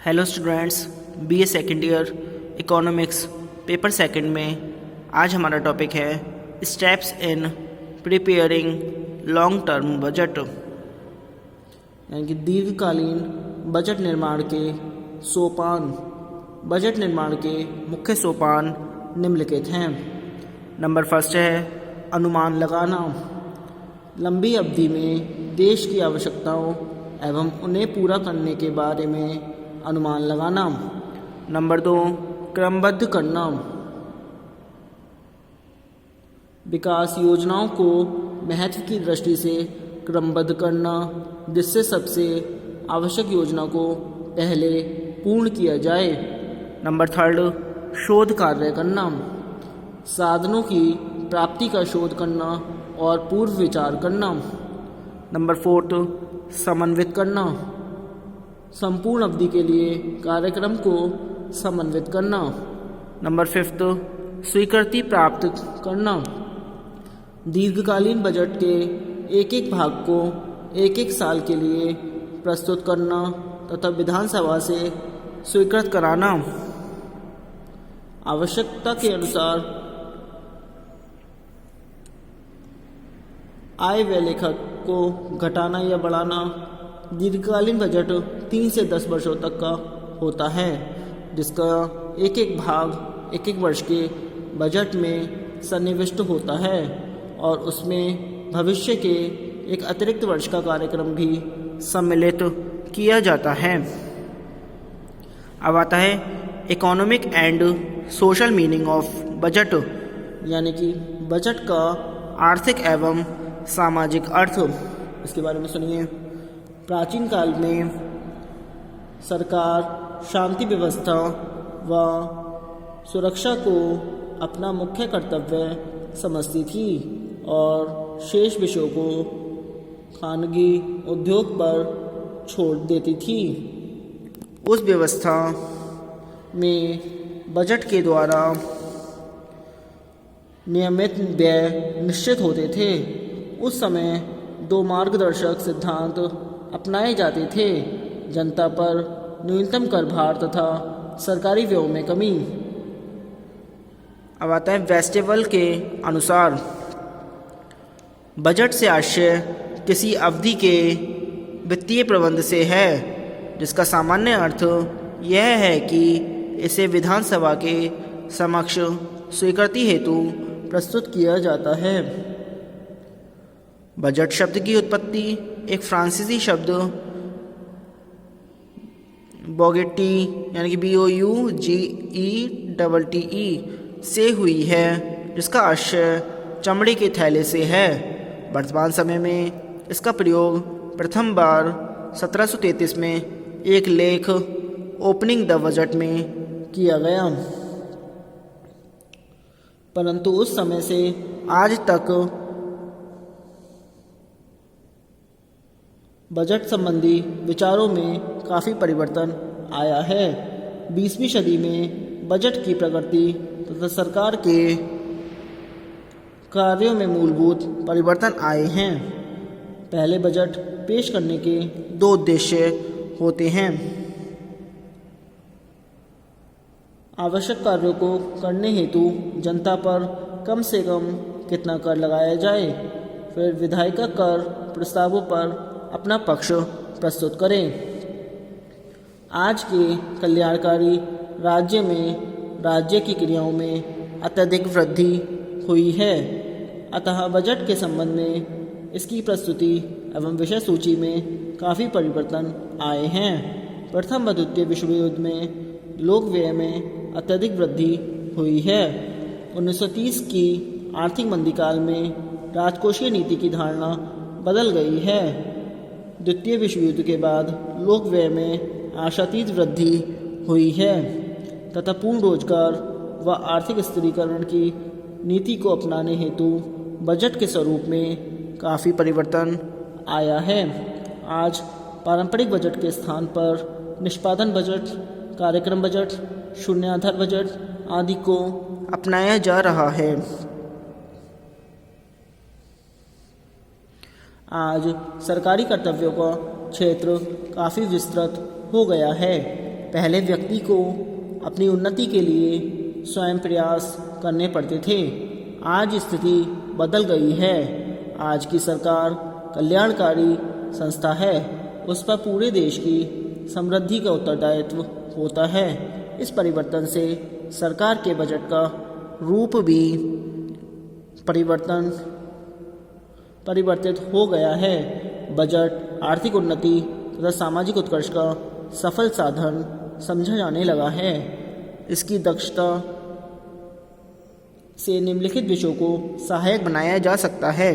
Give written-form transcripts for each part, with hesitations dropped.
Hello students, BA second year economics paper second में आज हमारा टॉपिक है steps in preparing long term budget, यानी कि दीर्घकालीन बजट निर्माण के सोपान। बजट निर्माण के मुख्य सोपान निम्नलिखित हैं। नंबर फर्स्ट है अनुमान लगाना। लंबी अवधि में देश की आवश्यकताओं एवं उन्हें पूरा करने के बारे में अनुमान लगाना। नंबर 2 क्रमबद्ध करना। विकास योजनाओं को महत्व की दृष्टि से क्रमबद्ध करना, जिससे सबसे आवश्यक योजना को पहले पूर्ण किया जाए। नंबर 3 शोध कार्य करना। साधनों की प्राप्ति का शोध करना और पूर्व विचार करना। नंबर 4 समन्वित करना। संपूर्ण अवधि के लिए कार्यक्रम को समन्वित करना। नंबर 5 स्वीकृति प्राप्त करना। दीर्घकालीन बजट के एक एक भाग को एक एक साल के लिए प्रस्तुत करना तथा विधानसभा से स्वीकृत कराना। आवश्यकता के अनुसार आय व्यय लेखक को घटाना या बढ़ाना। दीर्घकालीन बजट 3 से 10 वर्षों तक का होता है, जिसका एक एक भाग एक एक वर्ष के बजट में सन्निविष्ट होता है और उसमें भविष्य के एक अतिरिक्त वर्ष का कार्यक्रम भी सम्मिलित किया जाता है। अब आता है economic and social meaning of budget, यानी कि बजट का आर्थिक एवं सामाजिक अर्थ। इसके बारे में सुनिए। प्राचीन काल में सरकार शांति व्यवस्था व सुरक्षा को अपना मुख्य कर्तव्य समझती थी और शेष विषयों को खानगी उद्योग पर छोड़ देती थी। उस व्यवस्था में बजट के द्वारा नियमित व्यय निश्चित होते थे। उस समय 2 मार्गदर्शक सिद्धांत अपनाए जाते थे: जनता पर न्यूनतम कर भार तथा सरकारी व्ययों में कमी। अब आता है वेस्टेवल के अनुसार बजट से आशय किसी अवधि के वित्तीय प्रबंध से है, जिसका सामान्य अर्थ यह है कि इसे विधानसभा के समक्ष स्वीकृति हेतु प्रस्तुत किया जाता है। बजट शब्द की उत्पत्ति एक फ्रांसीसी शब्द बॉगेटी, यानी कि BOUGETTE से हुई है, जिसका आशय चमड़े के थैले से है। वर्तमान समय में इसका प्रयोग प्रथम बार 1733 में एक लेख ओपनिंग द बजट में किया गया, परंतु उस समय से आज तक बजट संबंधी विचारों में काफ़ी परिवर्तन आया है। 20वीं सदी में बजट की प्रगति तथा सरकार के कार्यों में मूलभूत परिवर्तन आए हैं। पहले बजट पेश करने के 2 उद्देश्य होते हैं: आवश्यक कार्यों को करने हेतु जनता पर कम से कम कितना कर लगाया जाए, फिर विधायिका कर प्रस्तावों पर अपना पक्ष प्रस्तुत करें। आज के कल्याणकारी राज्य में राज्य की क्रियाओं में अत्यधिक वृद्धि हुई है, अतः बजट के संबंध में इसकी प्रस्तुति एवं विषय सूची में काफ़ी परिवर्तन आए हैं। प्रथम व द्वितीय विश्व युद्ध में लोक व्यय में अत्यधिक वृद्धि हुई है। 1930 की आर्थिक मंदी काल में राजकोषीय नीति की धारणा बदल गई है। द्वितीय विश्व युद्ध के बाद लोक व्यय में आशातीत वृद्धि हुई है तथा पूर्ण रोजगार व आर्थिक स्थिरीकरण की नीति को अपनाने हेतु बजट के स्वरूप में काफ़ी परिवर्तन आया है। आज पारंपरिक बजट के स्थान पर निष्पादन बजट, कार्यक्रम बजट, शून्याधार बजट आदि को अपनाया जा रहा है। आज सरकारी कर्तव्यों का क्षेत्र काफ़ी विस्तृत हो गया है। पहले व्यक्ति को अपनी उन्नति के लिए स्वयं प्रयास करने पड़ते थे। आज स्थिति बदल गई है। आज की सरकार कल्याणकारी संस्था है। उस पर पूरे देश की समृद्धि का उत्तरदायित्व होता है। इस परिवर्तन से सरकार के बजट का रूप भी परिवर्तित हो गया है। बजट आर्थिक उन्नति तथा सामाजिक उत्कर्ष का सफल साधन समझा जाने लगा है। इसकी दक्षता से निम्नलिखित विषयों को सहायक बनाया जा सकता है।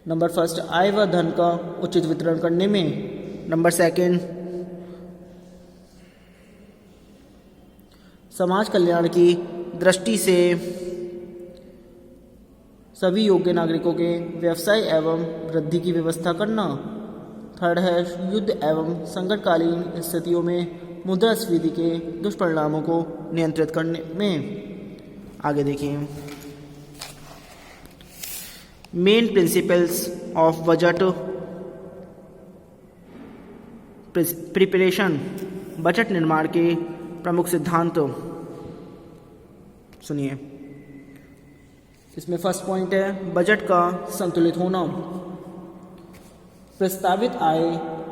नंबर फर्स्ट, आय व धन का उचित वितरण करने में। नंबर सेकंड, समाज कल्याण की दृष्टि से सभी योग्य नागरिकों के व्यवसाय एवं वृद्धि की व्यवस्था करना। थर्ड है, युद्ध एवं संकटकालीन स्थितियों में मुद्रास्फीति के दुष्परिणामों को नियंत्रित करने में। आगे देखिए, main principles of budget preparation, budget निर्माण के प्रमुख सिद्धांत सुनिए। इसमें फर्स्ट पॉइंट है बजट का संतुलित होना। प्रस्तावित आय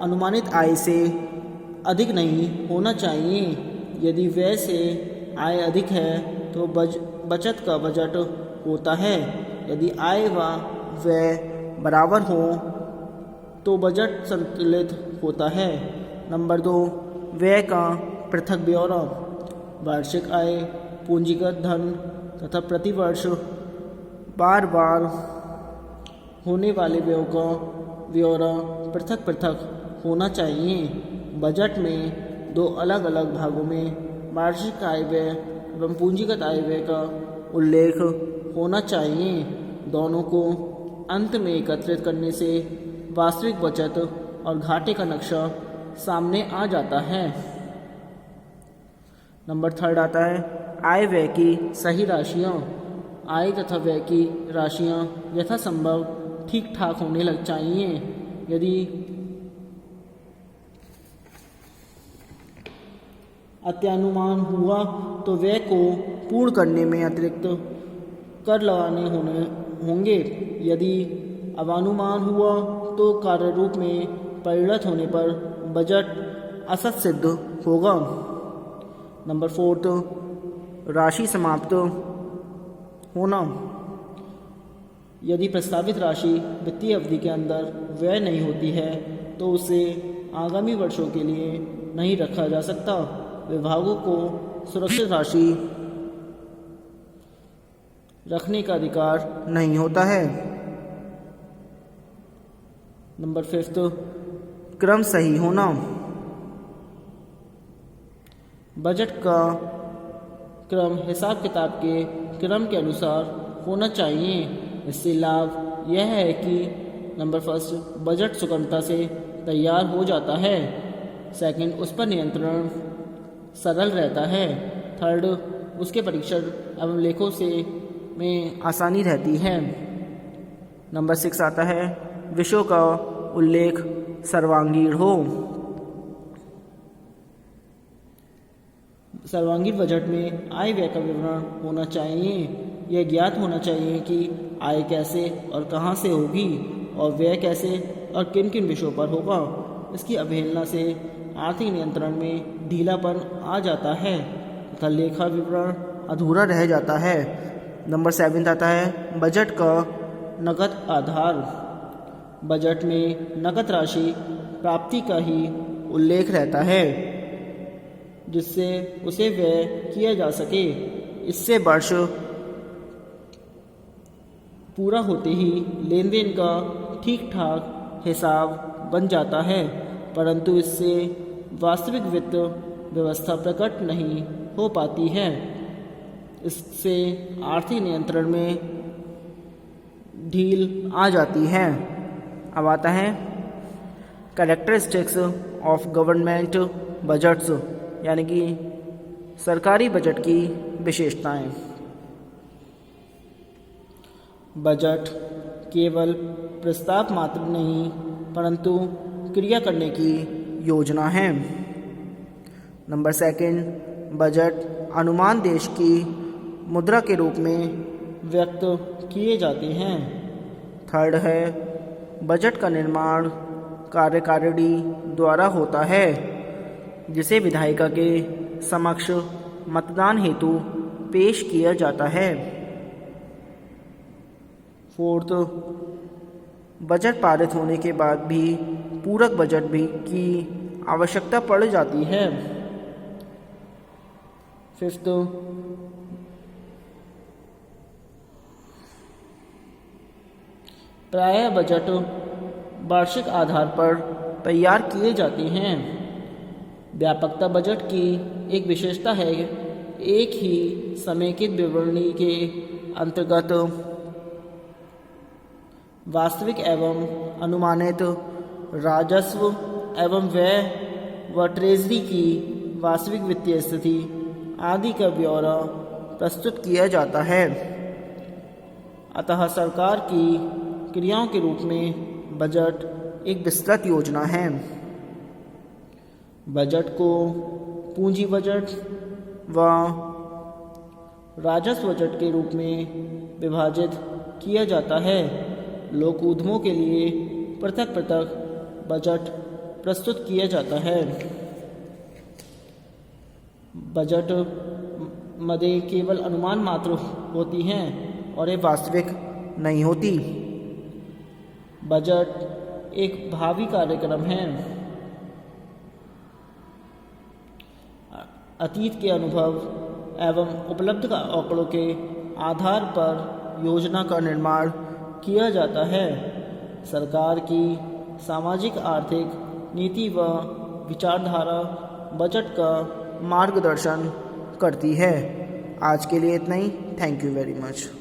अनुमानित आय से अधिक नहीं होना चाहिए। यदि व्यय से आय अधिक है तो बचत का बजट होता है। यदि आय व व्यय बराबर हो तो बजट संतुलित होता है। नंबर 2, व्यय का पृथक ब्यौरा। वार्षिक आय, पूंजीगत धन तथा प्रतिवर्ष बार बार होने वाले व्ययों का ब्यौरा पृथक पृथक होना चाहिए। बजट में 2 अलग अलग भागों में वार्षिक आय व्यय एवं पूंजीगत आय व्यय का उल्लेख होना चाहिए। दोनों को अंत में एकत्रित करने से वास्तविक बचत और घाटे का नक्शा सामने आ जाता है। नंबर 3 आता है आय व्यय की सही राशियाँ। आय तथा व्यय की राशियाँ यथासंभव ठीक ठाक होने लग चाहिए। यदि अत्यानुमान हुआ तो व्यय को पूर्ण करने में अतिरिक्त कर लगाने होंगे। यदि अवानुमान हुआ तो कार्य रूप में परिणत होने पर बजट असत सिद्ध होगा। नंबर 4, राशि समाप्त होना। यदि प्रस्तावित राशि वित्तीय अवधि के अंदर व्यय नहीं होती है तो उसे आगामी वर्षों के लिए नहीं रखा जा सकता। विभागों को सुरक्षित राशि रखने का अधिकार नहीं होता है। नंबर 5, क्रम सही होना। बजट का क्रम हिसाब किताब के क्रम के अनुसार होना चाहिए। इससे लाभ यह है कि नंबर 1, बजट सुगमता से तैयार हो जाता है। सेकंड, उस पर नियंत्रण सरल रहता है। थर्ड, उसके परीक्षण एवं लेखों से में आसानी रहती है। नंबर 6 आता है विषयों का उल्लेख सर्वांगीण हो। सर्वांगीण बजट में आय व्यय का विवरण होना चाहिए। यह ज्ञात होना चाहिए कि आय कैसे और कहां से होगी और व्यय कैसे और किन किन विषयों पर होगा। इसकी अवहेलना से आर्थिक नियंत्रण में ढीलापन आ जाता है तथा लेखा विवरण अधूरा रह जाता है। नंबर 7 आता है बजट का नकद आधार। बजट में नकद राशि प्राप्ति का ही उल्लेख रहता है जिससे उसे व्यय किया जा सके। इससे वर्ष पूरा होते ही लेन देन का ठीक ठाक हिसाब बन जाता है, परंतु इससे वास्तविक वित्त व्यवस्था प्रकट नहीं हो पाती है। इससे आर्थिक नियंत्रण में ढील आ जाती है। अब आता है कैरेक्टरिस्टिक्स ऑफ गवर्नमेंट बजट्स, यानी कि सरकारी बजट की विशेषताएं। बजट केवल प्रस्ताव मात्र नहीं परंतु क्रिया करने की योजना है। नंबर सेकंड, बजट अनुमान देश की मुद्रा के रूप में व्यक्त किए जाते हैं। थर्ड है, बजट का निर्माण कार्यकारिणी द्वारा होता है, जिसे विधायिका के समक्ष मतदान हेतु पेश किया जाता है। फोर्थ, बजट पारित होने के बाद भी पूरक बजट भी की आवश्यकता पड़ जाती है। फिफ्थ, प्रायः बजट वार्षिक आधार पर तैयार किए जाते हैं। व्यापकता बजट की एक विशेषता है, एक ही समेकित विवरणी के अंतर्गत वास्तविक एवं अनुमानित राजस्व एवं व्यय व ट्रेजरी की वास्तविक वित्तीय स्थिति आदि का ब्यौरा प्रस्तुत किया जाता है। अतः सरकार की क्रियाओं के रूप में बजट एक विस्तृत योजना है। बजट को पूंजी बजट व राजस्व बजट के रूप में विभाजित किया जाता है। लोक उद्यमों के लिए पृथक पृथक बजट प्रस्तुत किया जाता है। बजट मदें केवल अनुमान मात्र होती हैं और ये वास्तविक नहीं होती। बजट एक भावी कार्यक्रम है। अतीत के अनुभव एवं उपलब्ध आंकड़ों के आधार पर योजना का निर्माण किया जाता है। सरकार की सामाजिक आर्थिक नीति व विचारधारा बजट का मार्गदर्शन करती है। आज के लिए इतना ही। Thank you very much.